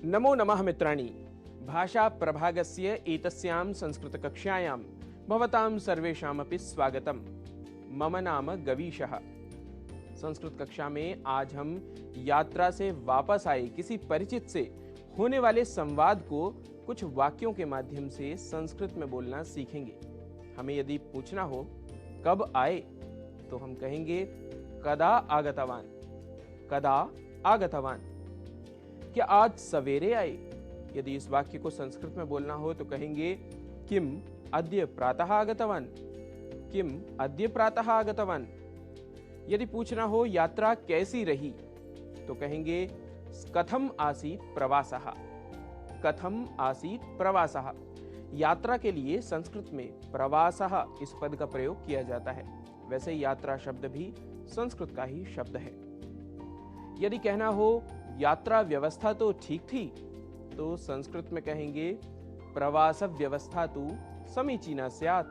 नमो नमः मित्राणि। भाषा प्रभागस्य एतस्यां संस्कृतकक्षायां भवतां सर्वेषामपि स्वागतम्। मम नाम गवीशः। संस्कृत कक्षा में आज हम यात्रा से वापस आए किसी परिचित से होने वाले संवाद को कुछ वाक्यों के माध्यम से संस्कृत में बोलना सीखेंगे। हमें यदि पूछना हो कब आए तो हम कहेंगे कदा आगतवान। कदा आगतवान, क्या आज सवेरे आए? यदि इस वाक्य को संस्कृत में बोलना हो तो कहेंगे किम अद्य प्रातः आगतवान। किम अद्य प्रातः आगतवान। यदि पूछना हो यात्रा कैसी रही तो कहेंगे कथम आसीत् प्रवासः। कथम आसीत् प्रवासः। यात्रा के लिए संस्कृत में प्रवासः इस पद का प्रयोग किया जाता है। वैसे यात्रा शब्द भी संस्कृत का ही शब्द है। यदि कहना हो यात्रा व्यवस्था तो ठीक थी तो संस्कृत में कहेंगे प्रवास व्यवस्था तु समीचीना स्यात्।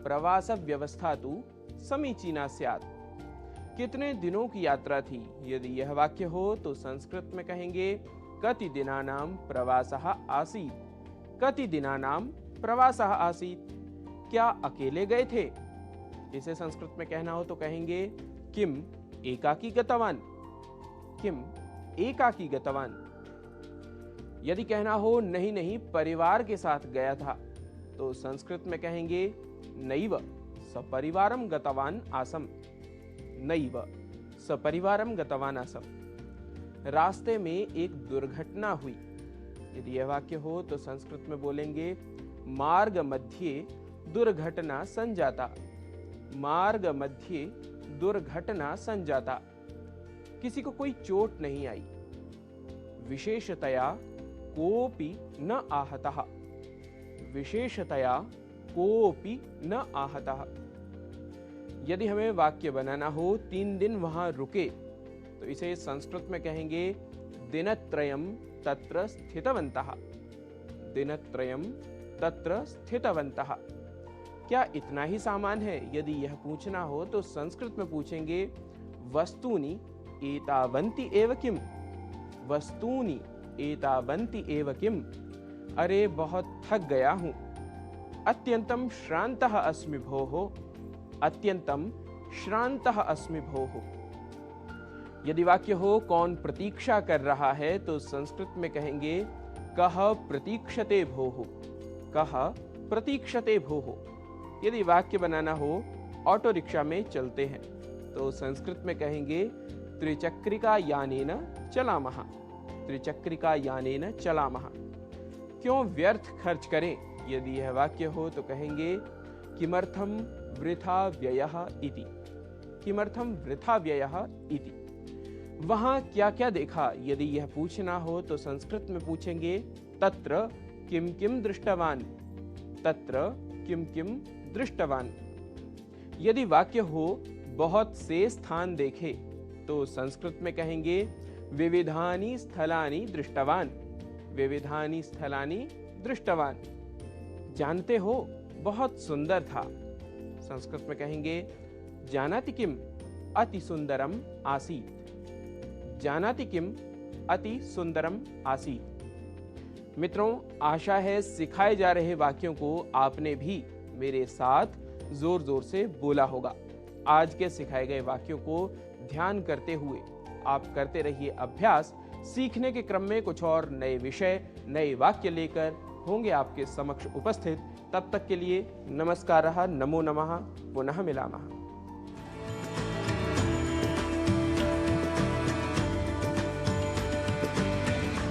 प्रवास व्यवस्था तु समीचीना स्यात्। कितने दिनों की यात्रा थी? यदि यह वाक्य हो तो संस्कृत में कहेंगे कति दिनानां प्रवासः आसीत्। कति दिनानां प्रवासः आसीत्। क्या अकेले गए थे? इसे संस्कृत में कहना हो तो कहेंगे किम एकाकी गतवान। किम एकाकी गतवान। यदि कहना हो नहीं नहीं परिवार के साथ गया था तो संस्कृत में कहेंगे नैव सपरिवारम गतवान आसम। नैव सपरिवारम गतवान आसम। रास्ते में एक दुर्घटना हुई। यदि यह वाक्य हो तो संस्कृत में बोलेंगे मार्ग मध्ये दुर्घटना संजाता। मार्ग मध्ये दुर्घटना संजाता। किसी को कोई चोट नहीं आई। विशेषतया कोपि न आहतः। विशेषतया कोपि न आहतः। यदि हमें वाक्य बनाना हो 3 दिन वहां रुके तो इसे संस्कृत में कहेंगे दिनत्रयम् तत्र स्थितवन्तः। दिनत्रयम् तत्र स्थितवन्तः। क्या इतना ही सामान है? यदि यह पूछना हो तो संस्कृत में पूछेंगे वस्तूनि एतावन्ति एव किम। वस्तूनि एतावन्ति एव किम। अरे बहुत थक गया हूं। अत्यंतम श्रान्तः अस्मि भोः। अत्यंतम श्रान्तः अस्मि भोः। यदि वाक्य हो कौन प्रतीक्षा कर रहा है तो संस्कृत में कहेंगे कः प्रतीक्षते भोः। कः प्रतीक्षते भोः। यदि वाक्य बनाना हो ऑटो रिक्शा में चलते हैं तो संस्कृत में कहेंगे त्रिचक्रिका यानेन चलामः। त्रिचक्रिका यानेन चलामः। क्यों व्यर्थ खर्च करें? यदि यह वाक्य हो तो कहेंगे किमर्थम वृथा व्ययः इति। किमर्थम वृथा व्ययः इति। वहां क्या क्या देखा? यदि यह पूछना हो तो संस्कृत में पूछेंगे तत्र किम किम दृष्टवान। तत्र किम किम दृष्टवान। यदि वाक्य हो बहुत से स्थान देखे तो संस्कृत में कहेंगे विविधानि स्थलानि दृष्टवान। विविधानि स्थलानि दृष्टवान। जानते हो बहुत सुंदर था। संस्कृत में कहेंगे जानाति किम अति सुंदरम आसीत्। जानाति किम अति सुंदरम आसीत्। मित्रों, आशा है सिखाए जा रहे वाक्यों को आपने भी मेरे साथ जोर जोर से बोला होगा। आज के सिखाए गए वाक्यों को ध्यान करते हुए आप करते रहिए अभ्यास। सीखने के क्रम में कुछ और नए विषय, नए वाक्य लेकर होंगे आपके समक्ष उपस्थित। तब तक के लिए नमस्कारः, नमो नमः, पुनः मिलामः।